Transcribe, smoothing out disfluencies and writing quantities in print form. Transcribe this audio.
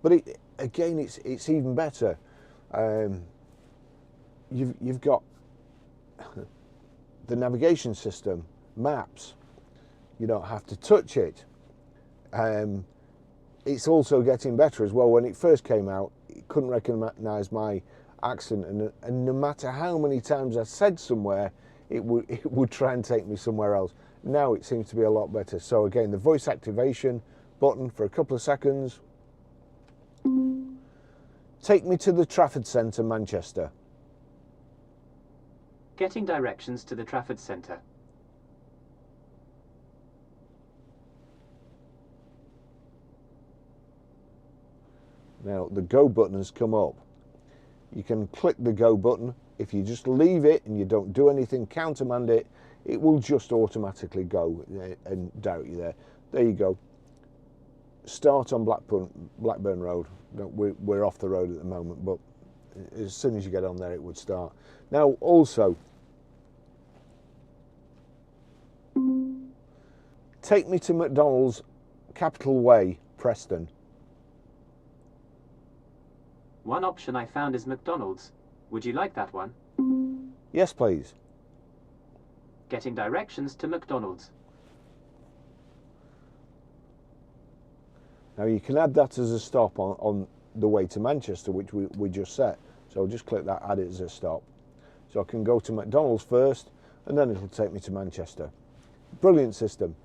But again, it's even better. You've got the navigation system, maps. You don't have to touch it. It's also getting better as well. When it first came out, it couldn't recognise my accent, and no matter how many times I said somewhere, it would try and take me somewhere else. Now it seems to be a lot better. So again, the voice activation button for a couple of seconds. Take me to the Trafford Centre, Manchester. Getting directions to the Trafford Centre. Now the go button has come up. You can click the go button. If you just leave it and you don't do anything, countermand it, it will just automatically go and direct you there. There you go. Start on Blackburn Road. We're off the road at the moment, but as soon as you get on there, it would start. Now also, take me to McDonald's, Capital Way, Preston. One option I found is McDonald's. Would you like that one? Yes, please. Getting directions to McDonald's. Now you can add that as a stop on the way to Manchester, which we just set. So I'll just click that, add it as a stop. So I can go to McDonald's first, and then it'll take me to Manchester. Brilliant system.